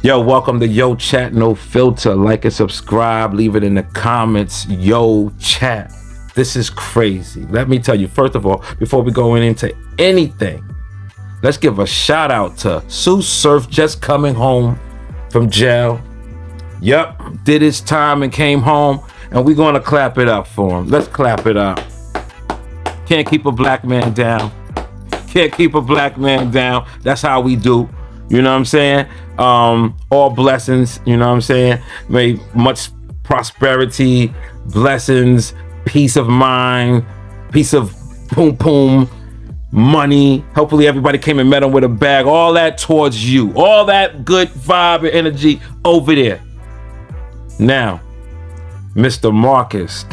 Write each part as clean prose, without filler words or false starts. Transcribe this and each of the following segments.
Yo, welcome to Yo Chat No Filter. Like and subscribe. Leave it in the comments. Yo Chat. This is crazy. Let me tell you, first of all, before we go into anything, let's give a shout out to Sue Surf, just coming home from jail. Yep, did his time and came home, and we're gonna clap it up for him. Let's clap it up. Can't keep a black man down. Can't keep a black man down. That's how we do. You know what I'm saying? All blessings, you know what I'm saying? May much prosperity, blessings, peace of mind, peace of boom boom, money. Hopefully everybody came and met him with a bag. All that towards you. All that good vibe and energy over there. Now, Mr. Marcus,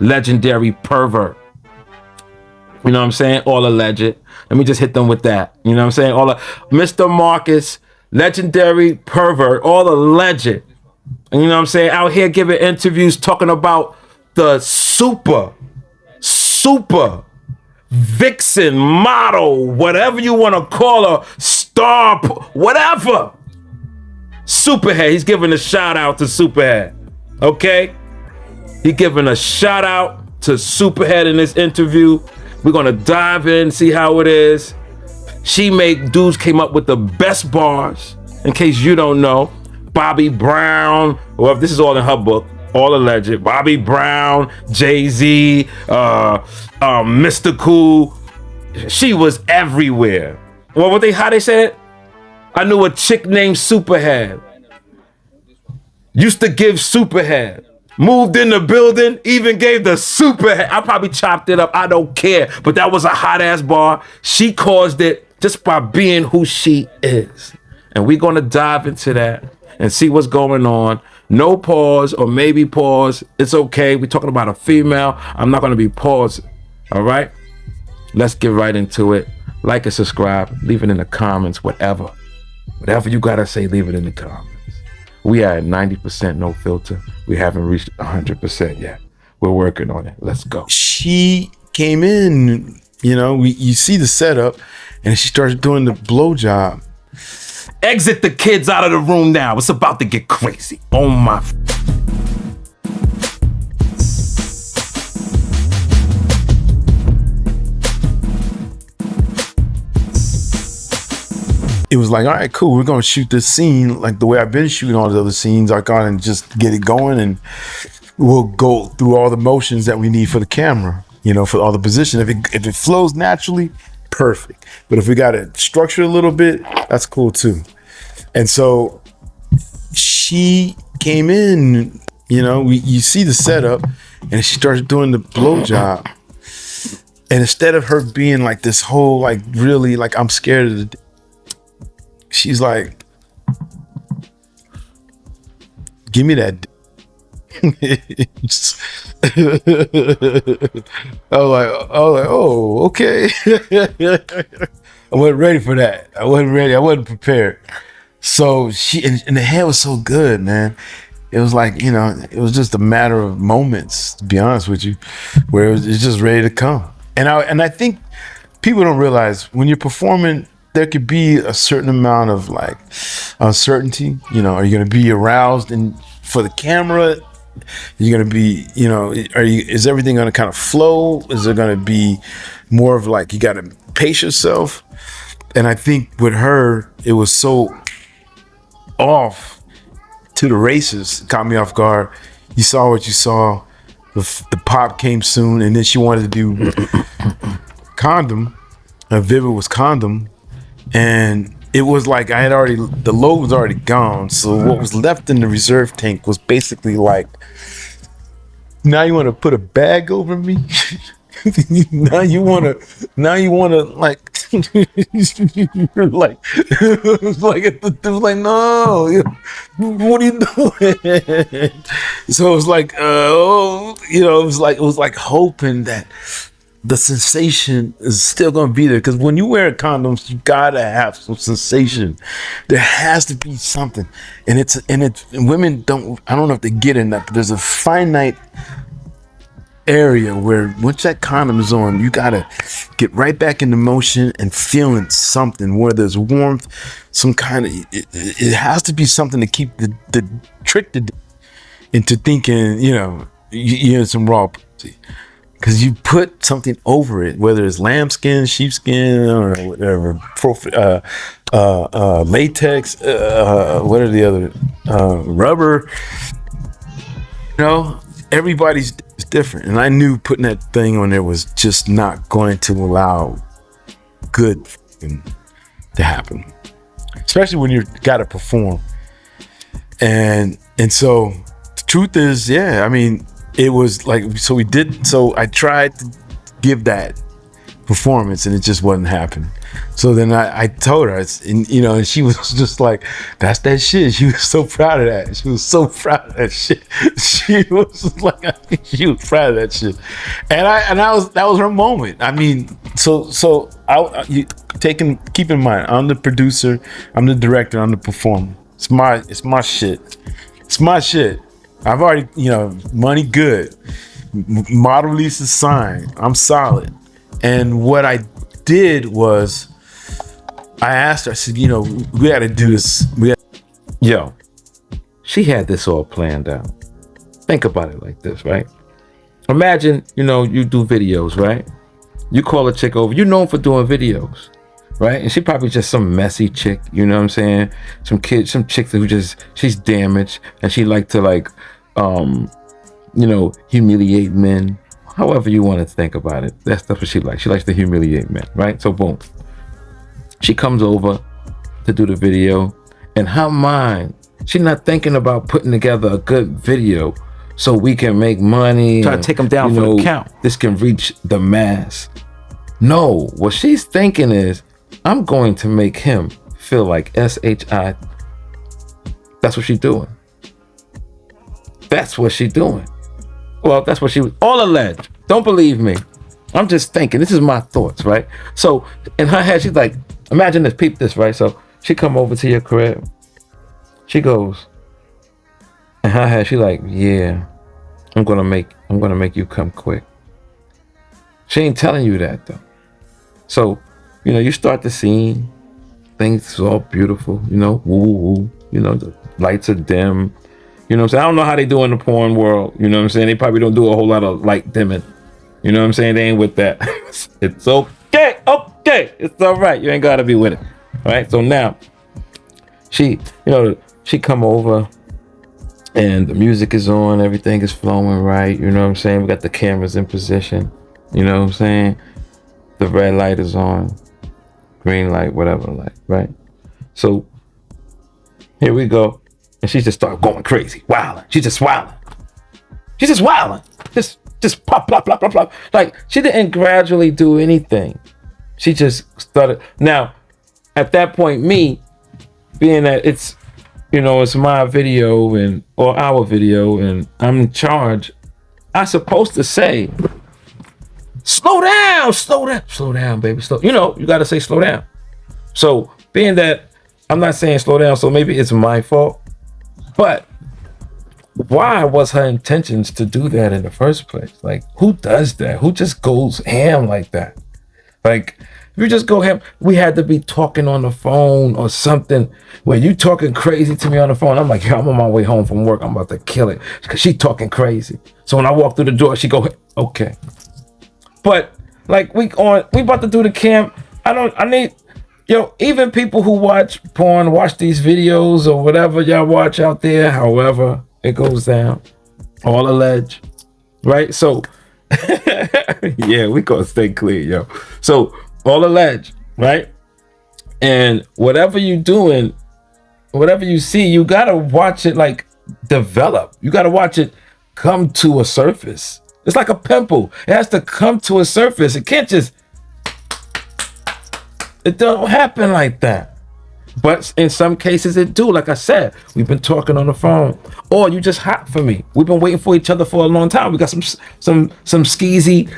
legendary pervert. You know what I'm saying? All alleged. Let me just hit them with that. You know what I'm saying? Mr. Marcus, legendary pervert, all alleged. And you know what I'm saying? Out here giving interviews talking about the super vixen model, whatever you want to call her, star, whatever. Superhead. He's giving a shout out to Superhead. Okay? He giving a shout out to Superhead in this interview. We're gonna dive in, see how it is. Dudes came up with the best bars. In case you don't know, Bobby Brown, well, this is all in her book, all alleged. Bobby Brown, Jay-Z, Mr. Cool. She was everywhere. Well, how they said? I knew a chick named Superhead. Used to give Superhead. Moved in the building, even gave the Superhead. I probably chopped it up, I don't care. But that was a hot ass bar. She caused it just by being who she is. And we're gonna dive into that and see what's going on. No pause or maybe pause. It's okay. We're talking about a female. I'm not gonna be pausing. All right? Let's get right into it. Like and subscribe. Leave it in the comments, whatever. Whatever you gotta say, leave it in the comments. We are at 90% no filter. We haven't reached 100% yet. We're working on it. Let's go. She came in, you see the setup, and she started doing the blowjob. Exit the kids out of the room now. It's about to get crazy. Oh my. It was like, all right, cool. We're going to shoot this scene like the way I've been shooting all the other scenes. I got and just get it going, and we'll go through all the motions that we need for the camera, for all the position. If it flows naturally, perfect. But if we got to structure a little bit, that's cool too. And so she came in, you see the setup, and she started doing the blowjob. And instead of her being like this whole, like really like I'm scared of the, she's like, give me that. I was like, oh, okay. I wasn't ready for that. I wasn't ready. I wasn't prepared. So and the head was so good, man. It was like, it was just a matter of moments, to be honest with you, where it's just ready to come. And I think people don't realize when you're performing, there could be a certain amount of like uncertainty. Are you going to be aroused and for the camera? You're going to be, is everything going to kind of flow? Is it going to be more of like, you got to pace yourself? And I think with her, it was so off to the races. It caught me off guard. You saw what you saw. The pop came soon, and then she wanted to do condom. Vivid was condom. And it was like the load was already gone. So what was left in the reserve tank was basically like, now you want to put a bag over me? now you want to like, you're like, it was like, no, what are you doing? So it was like, it was like hoping that the sensation is still going to be there, because when you wear condoms, you gotta have some sensation. There has to be something, and women don't. I don't know if they get in that, but there's a finite area where once that condom is on, you gotta get right back into motion and feeling something where there's warmth, some kind of, it has to be something to keep the trick into thinking, you're in some raw pussy. Because you put something over it, whether it's lambskin, sheepskin, or whatever, latex, what are the other, rubber, everybody's different. And I knew putting that thing on there was just not going to allow good to happen, especially when you got to perform. And so the truth is, it was like, so I tried to give that performance and it just wasn't happening. So then I told her, and she was just like, that's that shit. She was so proud of that. She was so proud of that shit. She was like, she was proud of that shit. And that was her moment. I mean, keep in mind, I'm the producer, I'm the director, I'm the performer. It's my shit. It's my shit. I've already, money good. Model lease is signed. I'm solid. And what I did was I asked her, I said, we got to do this. Yo, she had this all planned out. Think about it like this, right? Imagine, you do videos, right? You call a chick over. You're known for doing videos, right? And she probably just some messy chick, you know what I'm saying? Some chick who she's damaged and she like to humiliate men. However you want to think about it. That's what she likes. She likes to humiliate men, right? So boom. She comes over to do the video. In her mind, she's not thinking about putting together a good video so we can make money. Try to take them down for the count. This can reach the mass. No, what she's thinking is, I'm going to make him feel like SHI. That's what she's doing. That's what she's doing. Well, that's what she was all alleged. Don't believe me. I'm just thinking. This is my thoughts, right? So in her head, she's like, imagine this, peep this, right? So she come over to your crib. She goes, in her head, she like, yeah, I'm gonna make you come quick. She ain't telling you that though. So, you start the scene, things are all beautiful, woo woo, the lights are dim. You know what I'm saying? I don't know how they do in the porn world. You know what I'm saying? They probably don't do a whole lot of light dimming. You know what I'm saying? They ain't with that. It's okay. Okay. It's all right. You ain't got to be with it. All right. So now she come over and the music is on. Everything is flowing right. You know what I'm saying? We got the cameras in position. You know what I'm saying? The red light is on. Green light, whatever light. Right. So here we go. And she just started going crazy, wilding. She's just wilding. Just pop, plop, plop, plop, plop. Like, she didn't gradually do anything. She just started. Now, at that point, me, being that it's my video or our video and I'm in charge, I'm supposed to say, slow down, baby, slow. You got to say slow down. So, being that I'm not saying slow down, so maybe it's my fault. But why was her intentions to do that in the first place? Like, who does that? Who just goes ham like that? Like, if you just go ham, we had to be talking on the phone or something where you talking crazy to me on the phone. I'm like, yo, I'm on my way home from work. I'm about to kill it because she talking crazy. So when I walk through the door, she go, okay. But like we about to do the camp. Even people who watch porn, watch these videos or whatever y'all watch out there, however it goes down, all alleged, right? So, yeah, we gonna stay clear, yo. So, all alleged, right? And whatever you doing, whatever you see, you gotta watch it like develop. You gotta watch it come to a surface. It's like a pimple. It has to come to a surface. It can't just... It don't happen like that. But in some cases it do. Like I said, we've been talking on the phone. Or you just hot for me. We've been waiting for each other for a long time. We got some skeezy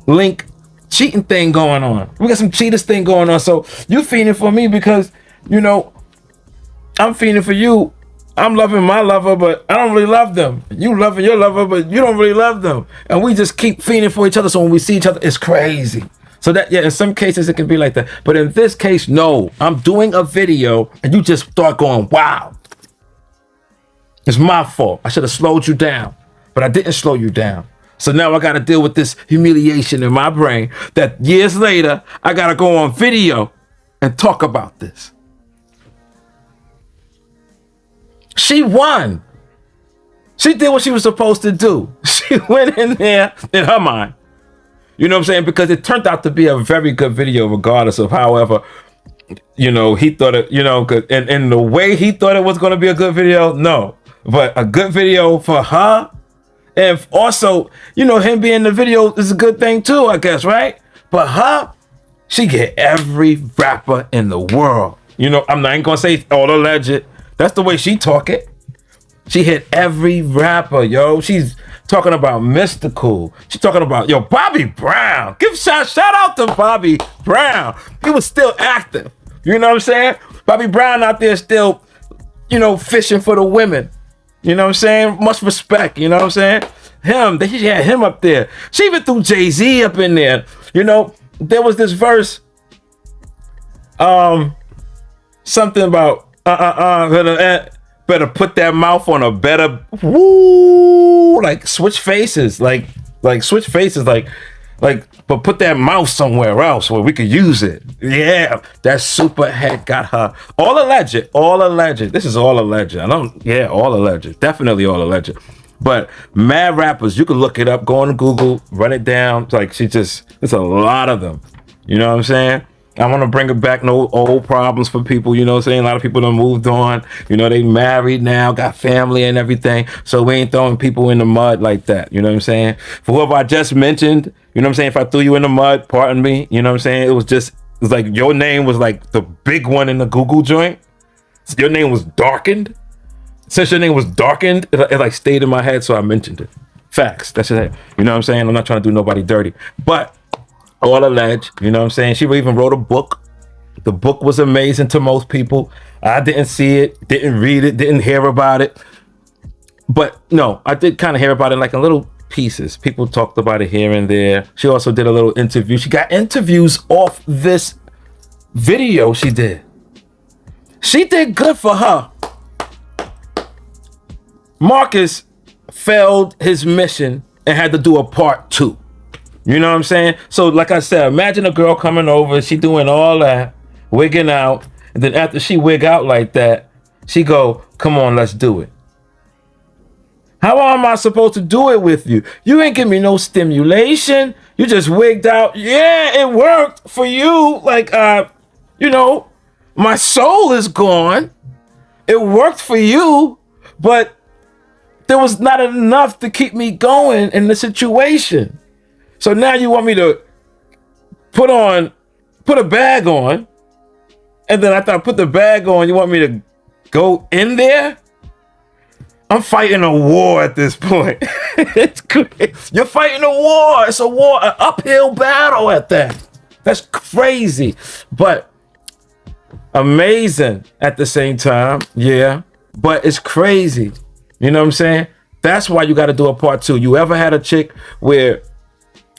link cheating thing going on. We got some cheaters thing going on. So you feeding for me because, I'm feeding for you. I'm loving my lover, but I don't really love them. You loving your lover, but you don't really love them. And we just keep fiending for each other. So when we see each other, it's crazy. So that, yeah, in some cases it can be like that. But in this case, no. I'm doing a video and you just start going, wow. It's my fault. I should have slowed you down, but I didn't slow you down. So now I got to deal with this humiliation in my brain that years later, I got to go on video and talk about this. She won. She did what she was supposed to do. She went in there in her mind. You know what I'm saying? Because it turned out to be a very good video, regardless of however, you know, he thought it, you know, and the way he thought it was going to be a good video, no. But a good video for her. And also, you know, him being in the video is a good thing too, I guess, right? But her, she get every rapper in the world. You know, I'm not even going to say all alleged. That's the way she talk it. She hit every rapper, yo. She's talking about Mystical. She's talking about, yo, Bobby Brown. Give shout out to Bobby Brown. He was still active. You know what I'm saying? Bobby Brown out there still, you know, fishing for the women. You know what I'm saying? Much respect, you know what I'm saying? Him, she had him up there. She even threw Jay-Z up in there. You know, there was this verse, something about, better put that mouth on a better, woo, like switch faces, like switch faces, but put that mouth somewhere else where we could use it. Yeah, that Superhead got her. All alleged. This is all alleged. All alleged. Definitely all alleged. But mad rappers, you can look it up, go on Google, run it down. It's like there's a lot of them. You know what I'm saying? I want to bring it back, no old problems for people, you know what I'm saying? A lot of people done moved on, you know, they married now, got family and everything. So we ain't throwing people in the mud like that, you know what I'm saying? For whoever I just mentioned, you know what I'm saying? If I threw you in the mud, pardon me, you know what I'm saying? It was like your name was like the big one in the Google joint. Your name was darkened. Since your name was darkened, it like stayed in my head, so I mentioned it. Facts, that's it. You know what I'm saying? I'm not trying to do nobody dirty. But all alleged, you know what I'm saying? She even wrote a book. The book was amazing to most people. I didn't see it, didn't read it, didn't hear about it. But no, I did kind of hear about it like in little pieces. People talked about it here and there. She also did a little interview. She got interviews off this video she did. She did good for her. Marcus failed his mission and had to do a part 2. You know what I'm saying? So like I said, imagine a girl coming over, she doing all that, wigging out, and then after she wig out like that, she go, come on, let's do it. How am I supposed to do it with you? You ain't give me no stimulation. You just wigged out. Yeah, it worked for you. Like, you know, my soul is gone. It worked for you, but there was not enough to keep me going in the situation. So now you want me to put a bag on, and then after I put the bag on, you want me to go in there? I'm fighting a war at this point. It's crazy. You're fighting a war. It's a war, an uphill battle at that. That's crazy, but amazing at the same time. Yeah, but it's crazy. You know what I'm saying? That's why you got to do a part 2. You ever had a chick where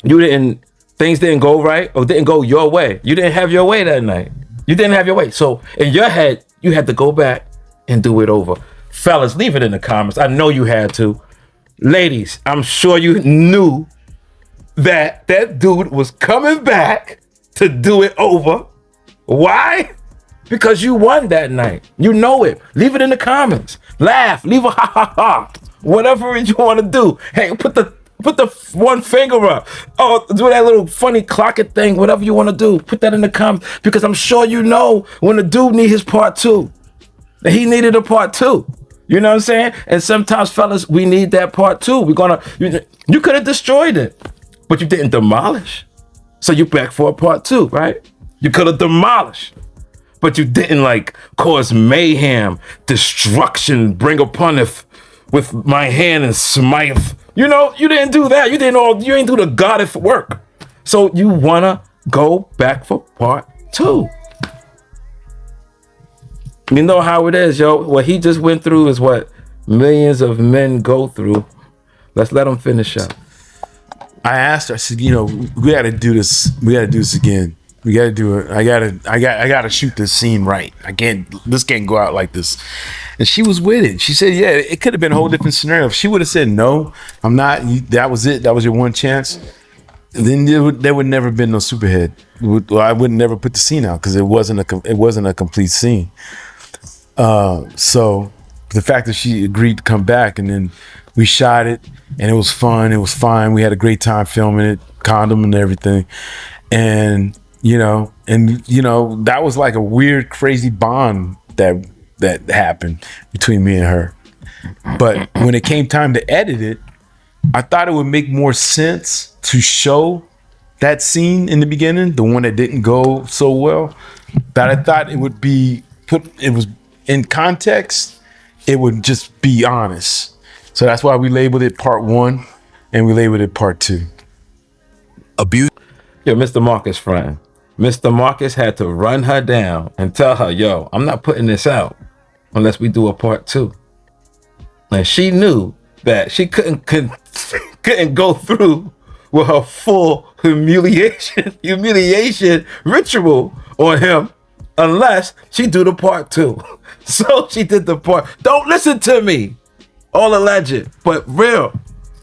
things didn't go right or didn't go your way? You didn't have your way that night. You didn't have your way. So in your head, you had to go back and do it over. Fellas, leave it in the comments. I know you had to. Ladies, I'm sure you knew that dude was coming back to do it over. Why? Because you won that night. You know it. Leave it in the comments. Laugh. Leave a ha ha ha. Whatever you want to do. Hey, put the one finger up. Oh, do that little funny clock it thing. Whatever you want to do. Put that in the comments. Because I'm sure you know when the dude need his part 2. That he needed a part 2. You know what I'm saying? And sometimes, fellas, we need that part 2. You could have destroyed it, but you didn't demolish. So you back for a part 2, right? You could have demolished, but you didn't like cause mayhem, destruction, bring upon it with my hand and smite. You know, you didn't do that. You ain't do the goddess work. So you wanna go back for part 2. You know how it is, yo. What he just went through is what millions of men go through. Let's let him finish up. I asked her, I said, you know, we got to do this. We got to do this again. We got to do it. I got to shoot this scene right. This can't go out like this. And she was with it. She said, yeah, it could have been a whole different scenario. If she would have said, no, I'm not, that was it. That was your one chance. Then there would never been no Superhead. I would never put the scene out because it wasn't a complete scene. So the fact that she agreed to come back, and then we shot it, and it was fun. It was fine. We had a great time filming it, condom and everything. And that was like a weird, crazy bond that happened between me and her. But when it came time to edit it, I thought it would make more sense to show that scene in the beginning, the one that didn't go so well. But I thought it would be it was in context, it would just be honest. So that's why we labeled it part 1 and we labeled it part 2. Abuse. Yo, Mr. Marcus friend. Mr. Marcus had to run her down and tell her, yo, I'm not putting this out unless we do a part 2. And she knew that she couldn't go through with her full humiliation ritual on him unless she do the part 2. So she did the part. Don't listen to me. All alleged, but real.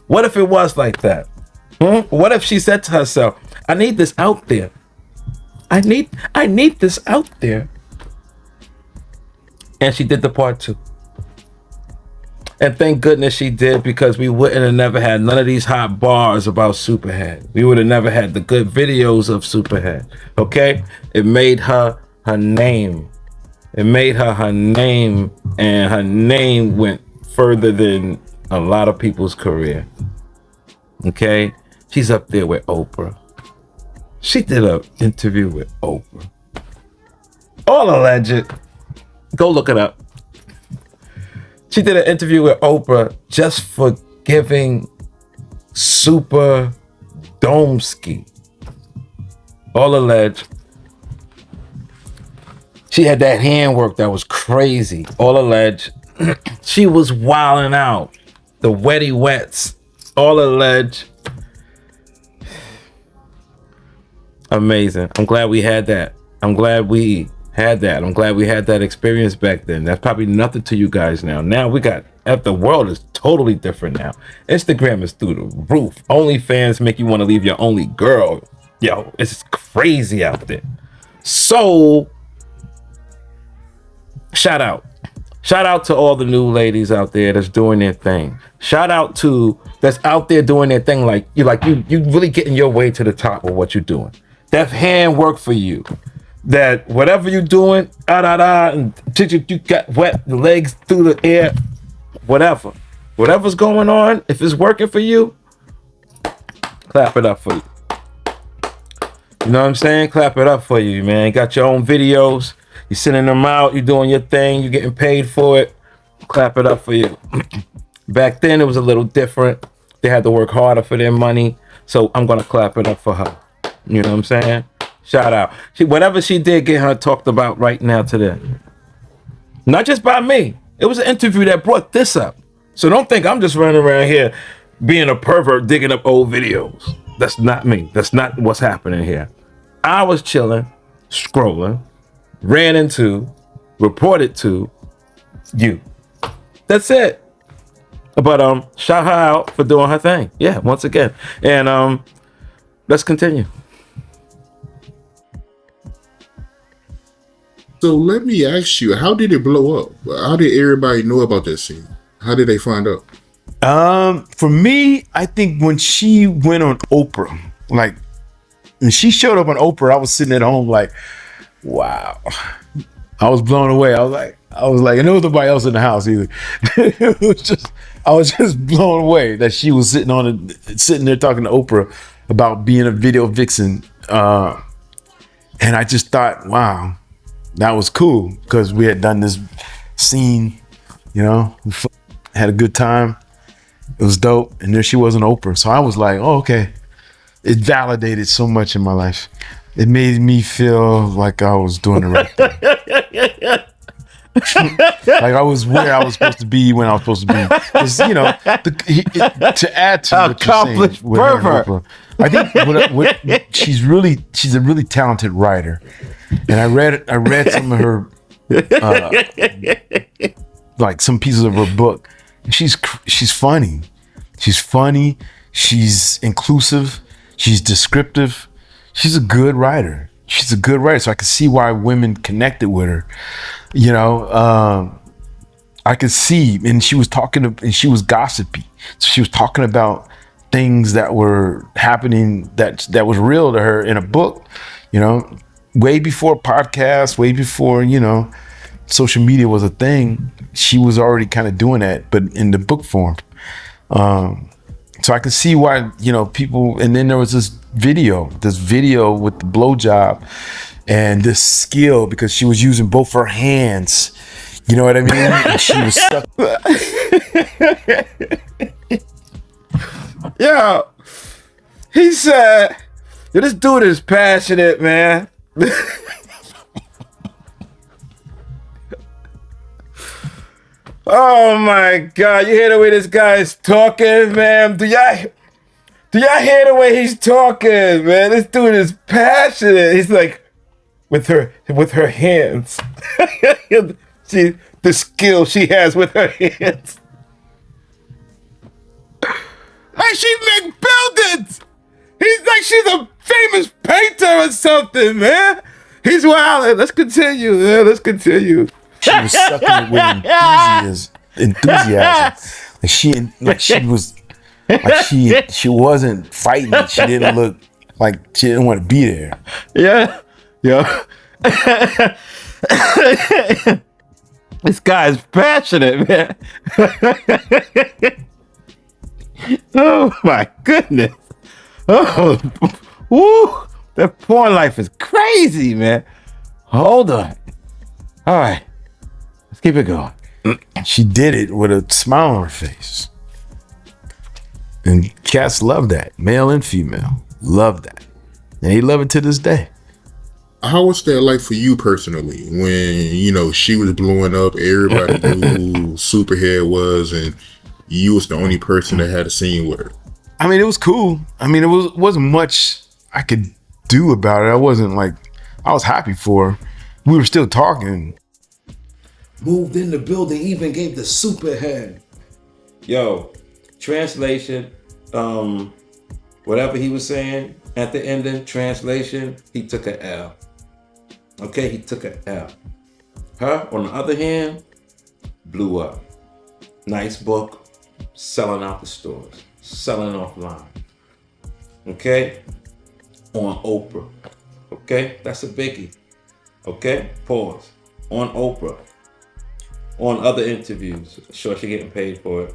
What if it was like that? What if she said to herself, I need this out there. I need this out there. And she did the part 2. And thank goodness she did, because we wouldn't have never had none of these hot bars about Superhead. We would have never had the good videos of Superhead. Okay? It made her name. It made her name, and her name went further than a lot of people's career. Okay? She's up there with Oprah. She did an interview with Oprah. All alleged. Go look it up. She did an interview with Oprah just for giving Super Domsky. All alleged. She had that handwork that was crazy. All alleged. She was wilding out. The wetty wets. All alleged. Amazing. I'm glad we had that. I'm glad we had that experience back then. That's probably nothing to you guys now. Now the world is totally different now. Instagram is through the roof. OnlyFans make you want to leave your only girl. Yo, it's crazy out there. So, shout out to all the new ladies out there that's doing their thing. Shout out to that's out there doing their thing. Like you really getting your way to the top of what you're doing. That handwork for you. That whatever you're doing, and you got wet the legs through the air, whatever's going on, if it's working for you, clap it up for you. You know what I'm saying? Clap it up for you, man. You got your own videos, you're sending them out, you're doing your thing, you're getting paid for it. Clap it up for you. Back then, it was a little different. They had to work harder for their money, so I'm gonna clap it up for her. You know what I'm saying? Shout out. Whatever she did get her talked about right now today. Not just by me. It was an interview that brought this up. So don't think I'm just running around here being a pervert digging up old videos. That's not me. That's not what's happening here. I was chilling, scrolling, ran into, reported to you. That's it. But shout her out for doing her thing. Yeah, once again. And let's continue. So let me ask you, how did it blow up? How did everybody know about that scene? How did they find out? For me, I think when she went on Oprah, like when she showed up on Oprah, I was sitting at home like, wow. I was blown away. I was like, and there was nobody else in the house either. I was just blown away that she was sitting there talking to Oprah about being a video vixen. And I just thought, wow. That was cool because we had done this scene, had a good time. It was dope. And there she was on Oprah. So I was like, oh, okay. It validated so much in my life. It made me feel like I was doing the right thing. Like I was where I was supposed to be when I was supposed to be. Because you know, to add to what you're saying, Accomplished with her and pervert. Oprah, I think she's a really talented writer, and I read some of her like some pieces of her book. She's funny. She's funny. She's inclusive. She's descriptive. She's a good writer. So I can see why women connected with her. You know, I could see, and she was and she was gossipy. So she was talking about things that were happening that was real to her in a book. You know, way before podcasts, way before, you know, social media was a thing. She was already kind of doing that, but in the book form. So I can see why, you know, people, and then there was this video with the blowjob and this skill, because she was using both her hands. You know what I mean? And she was stuck. Yo, he said, this dude is passionate, man. Oh my God, you hear the way this guy is talking, man? Do y'all hear the way he's talking, man? This dude is passionate. He's like, with her hands. See the skill she has with her hands. Like she make buildings. He's like she's a famous painter or something, man. He's wild. Let's continue, man. Let's continue. She was sucking it with enthusiasm. She wasn't fighting. She didn't look like she didn't want to be there. Yeah. This guy's passionate, man. Oh my goodness. Oh, woo. That porn life is crazy, man. Hold on. All right. Let's keep it going. She did it with a smile on her face. And cats love that. Male and female love that. And they love it to this day. How was that like for you personally when, you know, she was blowing up, everybody knew who Superhead was, and you was the only person that had a scene with her? I mean, it was cool. I mean, it wasn't much I could do about it. I wasn't like, I was happy for her. We were still talking. Moved in the building, even gave the Superhead. Yo, translation, whatever he was saying at the ending, translation, he took an L. Okay, he took an L. Her, on the other hand, blew up. Nice book, selling out the stores, selling offline. Okay? On Oprah. Okay? That's a biggie. Okay? Pause. On Oprah. On other interviews. Sure, she getting paid for it.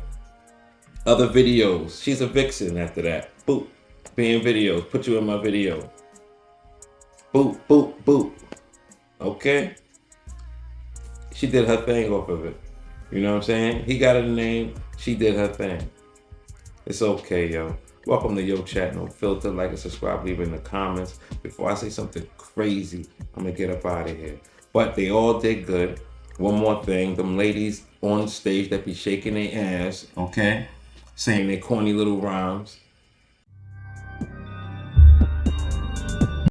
Other videos. She's a vixen after that. Boop. Be in videos. Put you in my video. Boop, boop, boop. Okay? She did her thing off of it. You know what I'm saying? He got her name. She did her thing. It's okay, yo. Welcome to Yo Chat No Filter. Like and subscribe. Leave it in the comments. Before I say something crazy, I'm going to get up out of here. But they all did good. One more thing. Them ladies on stage that be shaking their ass, okay? Saying their corny little rhymes.